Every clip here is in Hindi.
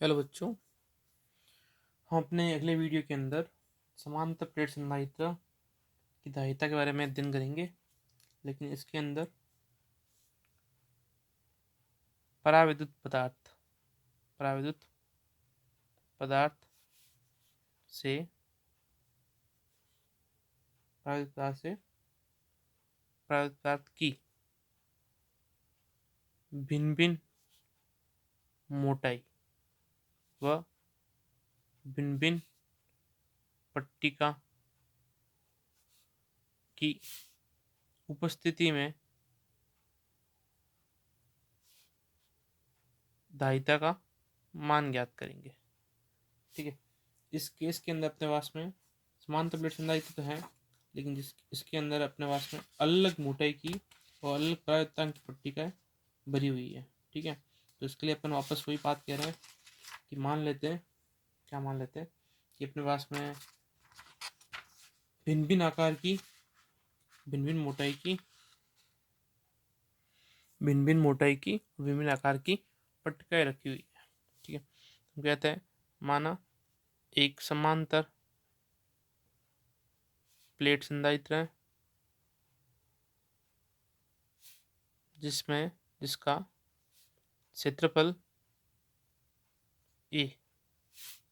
हेलो बच्चों। हम अपने अगले वीडियो के अंदर समांतर प्लेट संधारित्र की धारिता के बारे में अध्ययन करेंगे, लेकिन इसके अंदर परावैद्युत पदार्थ से परावैद्युत पदार्थ की भिन्न भिन्न मोटाई व भिन्न भिन्न पट्टिका की उपस्थिति में धारिता का मान ज्ञात करेंगे। ठीक है, इस केस के अंदर अपने पास में समांतर प्लेट संधारित्र तो है, लेकिन इसके अंदर अपने पास में अलग मोटाई की और अलग परावैद्युतांक की पट्टिकाएं भरी हुई है। ठीक है, तो इसके लिए अपन वापस वही बात कह रहे हैं कि मान लेते हैं कि अपने पास में भिन्न भिन्न आकार की भिन्न भिन्न मोटाई की भिन्न भिन्न आकार की पट्टिकाएं रखी हुई है। ठीक है, हम कहते हैं माना एक समांतर प्लेट संधारित्र है जिसका क्षेत्रफल ए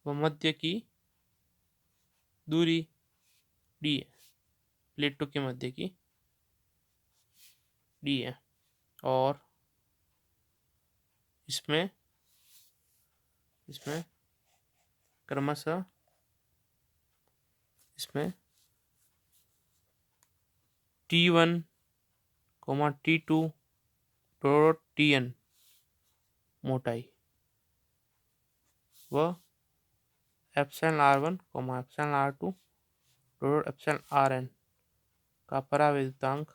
व मध्य की दूरी डी है। प्लेटों के मध्य की डी है और इसमें क्रमशः T1, T2 डॉट Tn मोटाई व epsilon R1, epsilon R2 dot epsilon Rn का परावैद्युतांक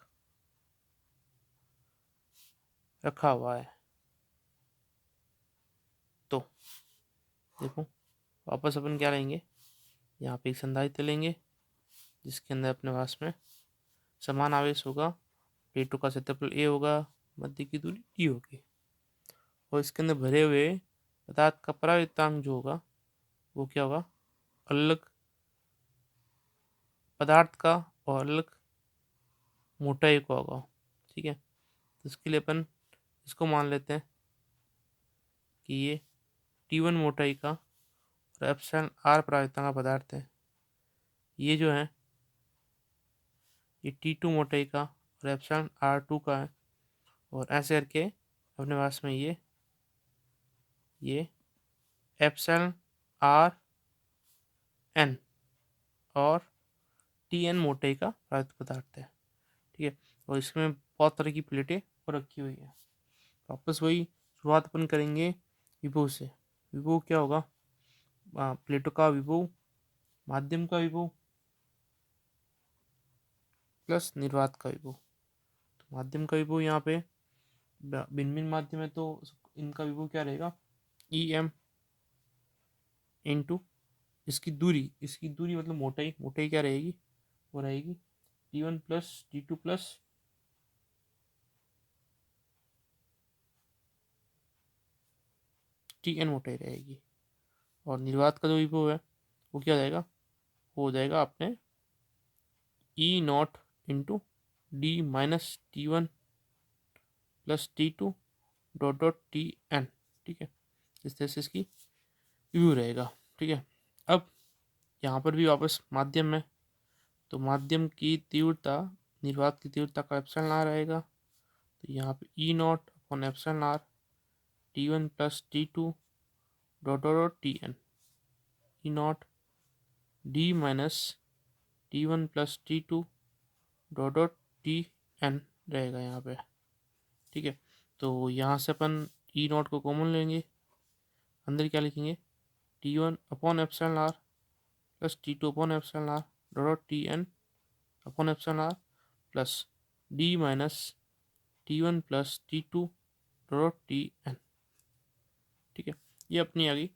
रखा हुआ है। तो देखो, वापस अपन क्या लेंगे, यहाँ पे एक संधारित्र लेंगे जिसके अंदर अपने पास में समान आवेश होगा। प्लेटों का क्षेत्रफल ए होगा, मध्य की दूरी डी होगी और इसके अंदर भरे हुए पदार्थ का परावैद्युतांक जो होगा वो क्या होगा, अलग पदार्थ का और अलग मोटाई का होगा। ठीक है, तो इसके लिए अपन इसको मान लेते हैं कि ये T1 मोटाई का और एप्सिलॉन R परावैद्युतांक का पदार्थ है। ये जो है ये T2 मोटाई का और एप्सिलॉन R2 का है और ऐसे करके अपने पास में ये एप्सिलॉन Rn और Tn मोटाई का परावैद्युत पदार्थ है। ठीक है, और इसमें बहुत तरह की प्लेटें रखी हुई है। वापस वही शुरुआत अपन करेंगे विभव से। विभव क्या होगा, प्लेटों का विभव माध्यम का विभव प्लस निर्वात का विभव। तो माध्यम का विभव यहाँ पे भिन्न भिन्न माध्यम है तो इनका विभव क्या रहेगा, Em इंटू इसकी दूरी मतलब मोटाई क्या रहेगी, वो रहेगी T1 plus T2 plus Tn मोटाई रहेगी। और निर्वात का जो विभव है वो क्या हो जाएगा, वो हो जाएगा अपने E0 into D minus T1 plus T2 dot Tn। ठीक है, इस तरह से इसकी व्यू रहेगा। ठीक है, अब यहाँ पर भी वापस माध्यम है तो माध्यम की तीव्रता निर्वात की तीव्रता का एप्सिलॉन आर रहेगा। तो यहाँ पे E0 upon epsilon r T1 plus T2 dot Tn E0 D minus T1 plus T2 dot Tn रहेगा यहाँ पे। ठीक है, तो यहाँ से अपन E0 को कॉमन लेंगे, अंदर क्या लिखेंगे T1 upon epsilon r plus T2 upon epsilon r dot Tn upon epsilon r plus D minus T1 plus T2 dot Tn। ठीक है, ये अपनी आ गई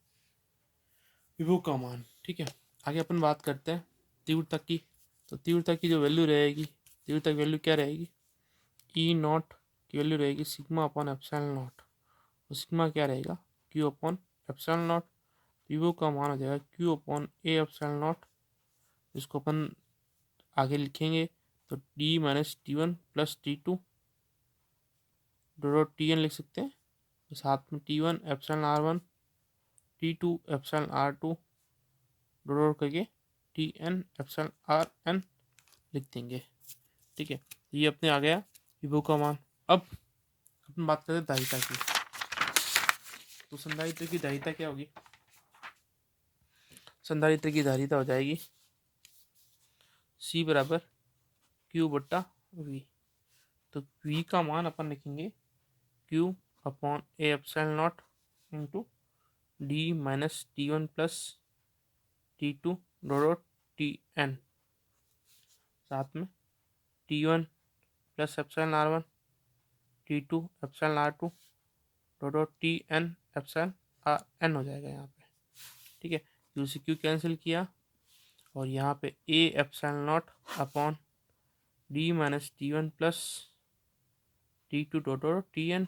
विभव का मान। ठीक है, आगे अपन बात करते हैं तीव्रता की। तो तीव्रता की जो वैल्यू रहेगी, तीव्रता की वैल्यू क्या रहेगी, E0 की वैल्यू रहेगी सिग्मा अपॉन एप्सिलॉन नॉट और सिग्मा क्या रहेगा, Q अपॉन एप्सिलॉन नॉट, वीवो का मान हो जाएगा क्यू अपॉन ए एप्सिलॉन नॉट। इसको अपन आगे लिखेंगे तो D minus T one plus T two dot T N लिख सकते हैं। तो साथ में T one epsilon are one, T two epsilon are two dot करके T N epsilon are N लिख देंगे। ठीक है, ये अपने आ गया विभव का मान। अब अपन बात करते हैं दायिता की। तो संधारित्र की दायिता क्या होगी? संधारित्र की दायिता हो जाएगी C बराबर Q बट्टा V। तो V का मान अपन लिखेंगे Q अपॉन ए epsilon naught into D minus T one plus T two dot T N, साथ में T one plus epsilon are one, T two epsilon are two dot T N epsilon are N हो जाएगा यहाँ पे। ठीक है, क्यू से क्यू कैंसिल किया और यहाँ पे A epsilon naught upon D minus T one plus T two dot T N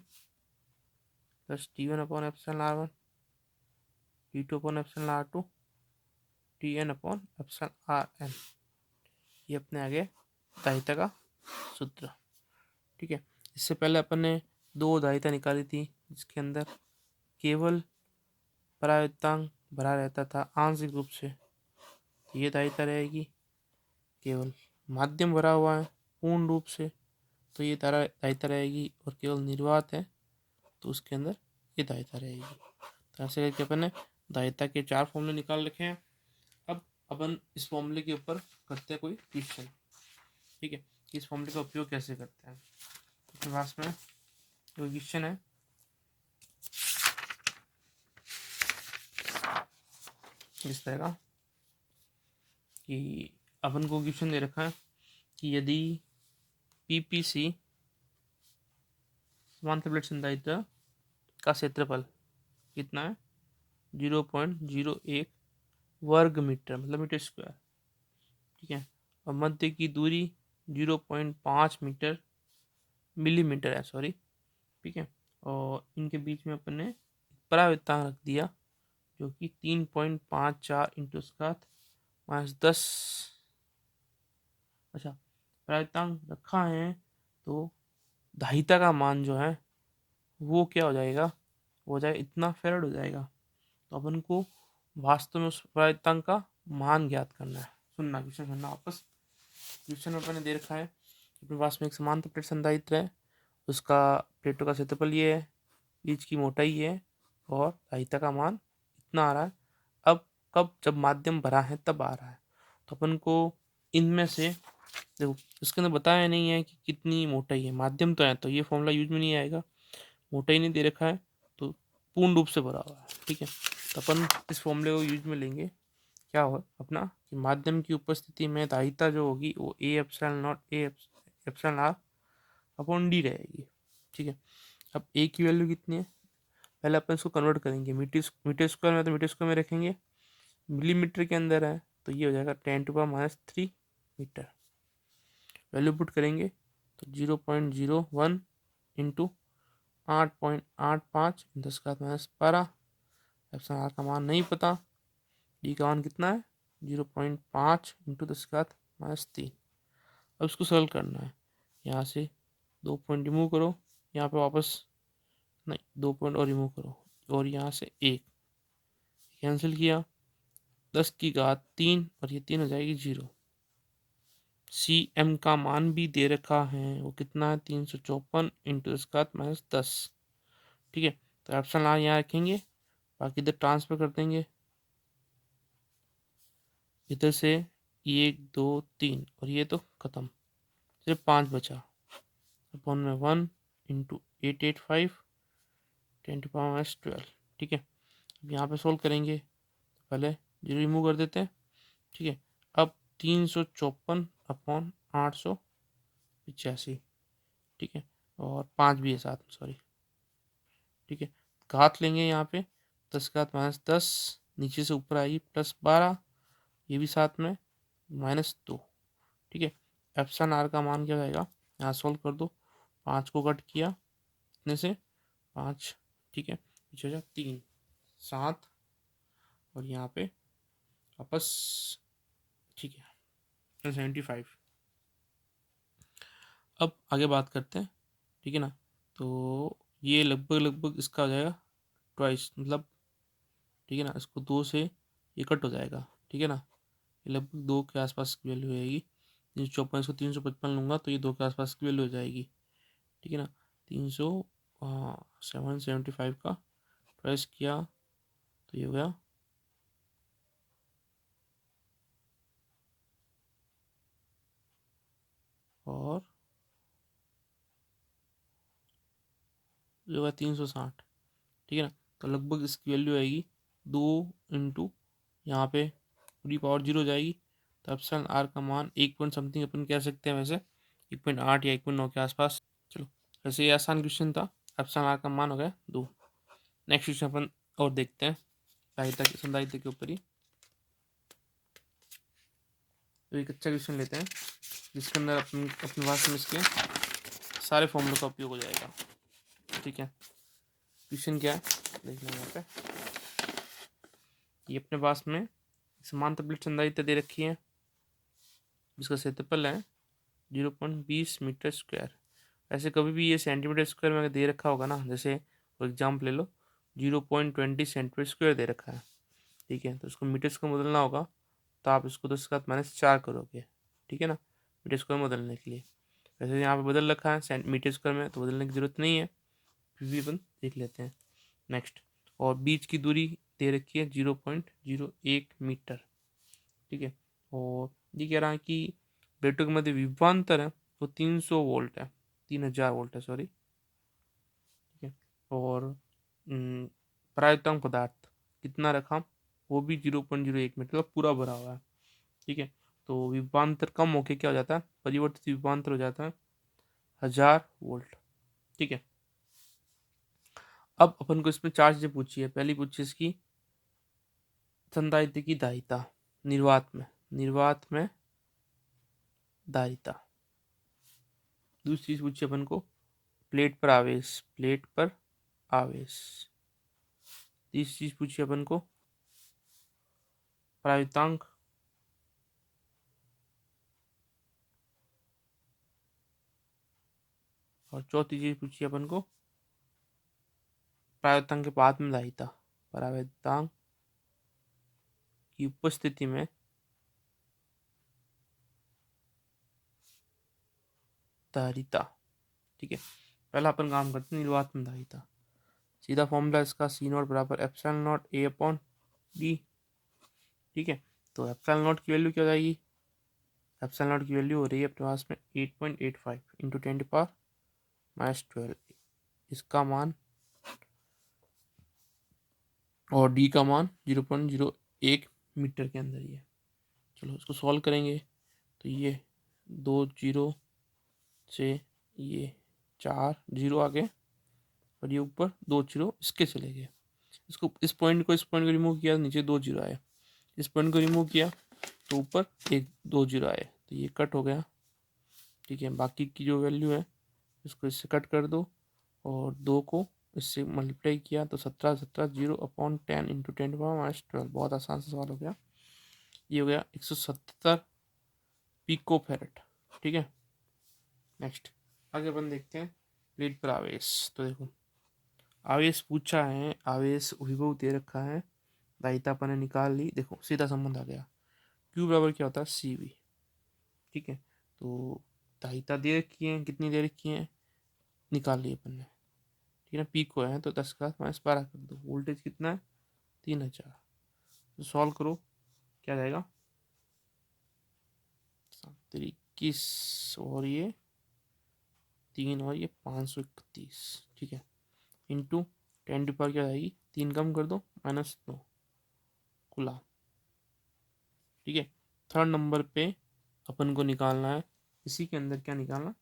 plus T one upon epsilon are one, T two upon epsilon are two, T N upon epsilon are N. ये अपने आगे दायिता का सूत्र। ठीक है, इससे पहले अपन ने दो दायिता निकाली थी जिसके अंदर केवल परायुक्तांक भरा रहता था आंशिक रूप से। तो ये दायिता रहेगी। केवल माध्यम भरा हुआ है पूर्ण रूप से, तो ये दायिता रहेगी। और केवल निर्वात है तो उसके अंदर ये दायिता रहेगी। तो ऐसे करके अपन ने दायिता के 4 फॉर्मूले निकाल रखे हैं। अब अपन इस फॉर्मूले के ऊपर करते हैं कोई क्वेश्चन। ठीक है, इस फॉर्मूले का उपयोग कैसे करते हैं। अपने पास में जो क्वेश्चन है इस तरह का कि अपन को क्वेश्चन दे रखा है कि यदि पीपीसी समांतर प्लेट संधारित्र का क्षेत्रफल कितना है 0.01 वर्ग मीटर, मतलब मीटर स्क्वायर। ठीक है, और मध्य की दूरी 0.5 मीटर मिलीमीटर है, सॉरी। ठीक है, और इनके बीच में अपन ने परावृत्तांक रख दिया जो कि 3.54 इंटू -10। अच्छा, परावृत्तांक रखा है तो दायिता का मान जो है वो क्या हो जाएगा, हो जाए इतना फेरड हो जाएगा। तो अपन को वास्तव में उस परावृत्तांक का मान ज्ञात करना है। सुनना क्वेश्चन, सुनना वापस। क्वेश्चन में अपने दे रखा है अपने पास में एक समांतर प्लेट संधारित्र है, उसका प्लेटों का क्षेत्रफल ये है, बीच की मोटाई है और दायिता का मान इतना आ रहा है। अब कब, जब माध्यम भरा है तब आ रहा है। तो अपन को इनमें से देखो, इसके अंदर बताया नहीं है कि कितनी मोटाई है। माध्यम तो है तो ये फॉर्मूला यूज में नहीं आएगा। मोटाई नहीं दे रखा है तो पूर्ण रूप से भरा हुआ है। ठीक है, तो अपन इस फॉर्मूले को यूज में लेंगे। क्या हो अपना कि माध्यम की उपस्थिति में दायिता जो होगी वो A epsilon naught A epsilon r upon D रहेगी। ठीक है, अब ए की वैल्यू कितनी है, पहले अपन इसको कन्वर्ट करेंगे। मीटर स्क्वायर में तो मीटर स्क्वायर में रखेंगे, मिलीमीटर के अंदर है तो ये हो जाएगा 10⁻³ मीटर। वैल्यू पुट करेंगे तो 0.01 इंटू 8.85 10⁻12। एप्सिलॉन आर का मान नहीं पता, डी का मान कितना है 0.5 इंटू 10⁻3। अब इसको सॉल्व करना है। यहाँ से 2 पॉइंट रिमूव करो, यहाँ पे वापस नहीं 2 पॉइंट और रिमूव करो और यहाँ से 1 कैंसिल किया, 10⁻³ और ये 3 हो जाएगी 0। सी एम का मान भी दे रखा है, वो कितना है 354 इंटू 10⁻10। ठीक है, तो एप्सिलॉन आर यहाँ रखेंगे, बाकी इधर ट्रांसफर कर देंगे। इधर से 1 2 3 और ये तो खत्म, सिर्फ 5 बचा। अपॉन में 1 इंटू 885 10⁻12। ठीक है, अब यहाँ पे सोल्व करेंगे तो पहले 0 रिमूव कर देते हैं। ठीक है, अब 354 अपॉन 885। ठीक है, और 5 भी है साथ में, सॉरी। ठीक है, घात लेंगे यहाँ पे 10⁻10, नीचे से ऊपर आएगी +12, ये भी साथ में -2। ठीक है, एप्सिलॉन आर का मान क्या जाएगा, यहाँ सोल्व कर दो। 5 को कट किया इतने से 5, ठीक है, पीछे हो जाए 3, 7 और यहाँ पे वापस, ठीक है 75। अब आगे बात करते हैं, ठीक है ना। तो ये लगभग लगभग इसका हो जाएगा ट्वाइस, मतलब ठीक है ना, इसको 2 से ये कट हो जाएगा, ठीक है ना। ये लगभग 2 के आसपास की वैल्यू रहेगी। 354 इसको 355 लूँगा तो ये 2 के आसपास की वैल्यू हो जाएगी, ठीक है ना। 300 775 का ट्वाइस किया तो ये हो गया और ये होगा 360, ठीक है ना। तो लगभग इसकी वैल्यू आएगी 2 इंटू यहाँ पे पूरी पावर 0 हो जाएगी। तो एप्सिलॉन आर का मान 1 पॉइंट समथिंग अपन कह सकते हैं, वैसे 1.8 या 1.9 के आसपास। चलो, वैसे ये आसान क्वेश्चन था। एप्सिलॉन आर का मान हो गया 2। नेक्स्ट क्वेश्चन अपन और देखते हैं संधारित्र के ऊपर ही। तो एक अच्छा क्वेश्चन लेते हैं जिसके अंदर अपने पास में इसके सारे फॉर्मूले का उपयोग हो जाएगा, ठीक है। क्वेश्चन क्या है देखना यहाँ पे। ये अपने पास में समांतर प्लेट संधारित्र दे रखी है जिसका क्षेत्रफल है 0.20 मीटर स्क्वायर। ऐसे कभी भी ये सेंटीमीटर स्क्वायर में दे रखा होगा ना, जैसे फॉर एग्जाम्पल ले लो 0.20 सेंटीमीटर स्क्वायर दे रखा है, ठीक है। तो इसको मीटर्स को बदलना होगा तो आप इसको 10⁻⁴ करोगे, ठीक है ना, मीटर स्क्वायर में बदलने के लिए। वैसे यहाँ पे बदल रखा है मीटर स्क्वायर में, तो बदलने की जरूरत नहीं है, फिर भी अपन देख लेते हैं। नेक्स्ट, और बीच की दूरी दे रखी है 0.01 मीटर, ठीक है। और ये कह रहा है कि प्लेटों के मध्य विभवांतर है वो 300 वोल्ट है, 3000 वोल्ट है, सॉरी, ठीक है। और प्रायतांक पदार्थ कितना रखा, वो भी 0.01 मीटर, मतलब पूरा भरा हुआ है, ठीक है। तो विभवांतर कम होके क्या हो जाता है, परिवर्तित विभवांतर हो जाता है 1000 वोल्ट, ठीक है। अब अपन को इसमें 4 चीजें पूछी है। पहली पूछी इसकी संधारित्र की दायिता निर्वात में दायिता। दूसरी चीज पूछी अपन को प्लेट पर आवेश। तीसरी चीज पूछी अपन को प्रायतांक और चौथी चीज पूछी अपन को प्रायतांक के बाद में दायिता, प्रायतांक की उपस्थिति में दायिता, ठीक है। पहला अपन काम करते हैं निर्वात में दायिता। सीधा फॉर्मूला इसका C0 बराबर epsilon not A upon D, ठीक है। तो एप्सिलॉन नॉट की वैल्यू क्या हो जाएगी, एप्सिलॉन नॉट की वैल्यू हो रही है अपने पास में 8.85 इंटू 10⁻⁻12, इसका मान और डी का मान 0.01 मीटर के अंदर ही है। चलो इसको सॉल्व करेंगे तो ये 2 0 से ये 4 0 आ गए और ये ऊपर 2 0 इसके चले गए। इसको इस पॉइंट को रिमूव किया, नीचे 2 0 आए। इस पॉइंट को रिमूव किया तो ऊपर 2 0 आए, तो ये कट हो गया, ठीक है। बाकी की जो वैल्यू है इसको इससे कट कर दो और 2 को इससे मल्टीप्लाई किया तो 17 17 0 अपॉन 10 इंटू 10⁻12। बहुत आसान सा सवाल हो गया। ये हो गया 170 पिको फैरेड, ठीक है। नेक्स्ट आगे अपन देखते हैं प्लेट पर आवेश। तो देखो आवेश पूछा है, आवेश विभव दे रखा है, दायिता अपन ने निकाल ली। देखो सीधा संबंध आ गया, Q बराबर क्या होता है CV, ठीक है। तो दायिता दे रखी है, कितनी दे रखी है निकाल ली अपन ने, ठीक है ना। पी को है तो 10⁻12 कर दो। वोल्टेज कितना है 3000। तो सॉल्व करो क्या जाएगा 21 और ये 3 और ये 531, ठीक है, इंटू 10 की पावर क्या जाएगी 3 कम कर दो -9 कुला, ठीक है। थर्ड नंबर पे अपन को निकालना है, इसी के अंदर क्या निकालना,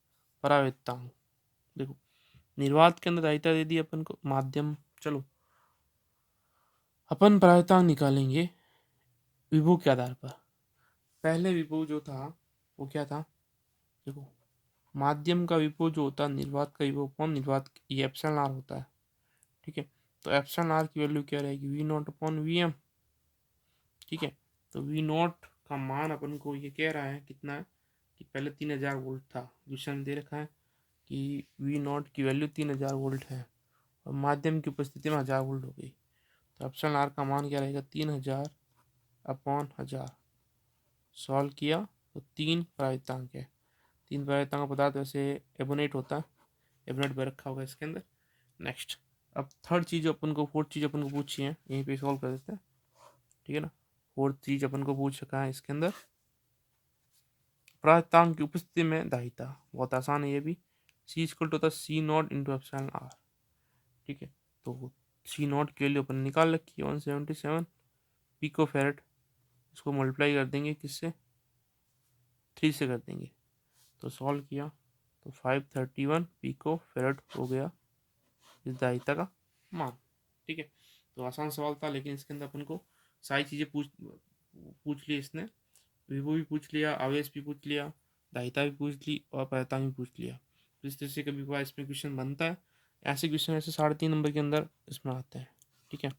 परावर्तांक। देखो निर्वात के अंदर दायिता दे दी अपन को माध्यम। चलो अपन परावर्तांक निकालेंगे विभव के आधार पर। पहले विभव जो था वो क्या था, देखो माध्यम का विभव जो होता है निर्वात का विभव कौन, निर्वात ये एप्सिलॉन आर होता है, ठीक है। तो एप्सिलॉन आर की वैल्यू क्या रहेगी, V naught upon V M. ठीक है, तो वी नॉट का मान अपन को ये कह रहा है कितना है कि पहले 3000 वोल्ट था, क्वेश्चन में दे रखा है कि वी नॉट की वैल्यू 3000 वोल्ट है और माध्यम की उपस्थिति में 1000 वोल्ट हो गई। तो एप्सिलॉन आर का मान क्या रहेगा, 3000 अपॉन 1000। सॉल्व किया तो 3 प्रायतांक है, 3 प्रायतांक पदार्थ वैसे एबोनेट होता है, एबोनेट में रखा होगा इसके अंदर। नेक्स्ट, अब थर्ड चीज़ अपन को, फोर्थ चीज़ अपन को पूछी है, यहीं पे सॉल्व कर देते हैं। ठीक है ना, फोर्थ चीज़ अपन को पूछ रखा है इसके अंदर, प्रायतांक की उपस्थिति में दाहिता। बहुत आसान है ये भी, सी इक्वल टू होता है सी नॉट इंटू एप्सिलॉन आर। ठीक है, तो सी नॉट के लिए अपन निकाल रखी है 177 पिको फेरेट, इसको मल्टीप्लाई कर देंगे किससे, 3 से कर देंगे। तो सॉल्व किया तो 531 पिको फेरेट हो गया इस दाहिता का मान। ठीक है, तो आसान सवाल था, लेकिन इसके अंदर अपन को सारी चीज़ें पूछ ली इसने, विभव भी पूछ लिया, आवेश भी पूछ लिया, दाहिता भी पूछ ली और प्रायता भी पूछ लिया। तो इस तरह से कभी कभार इसमें क्वेश्चन बनता है, ऐसे क्वेश्चन ऐसे 3.5 नंबर के अंदर इसमें आते हैं। ठीक है।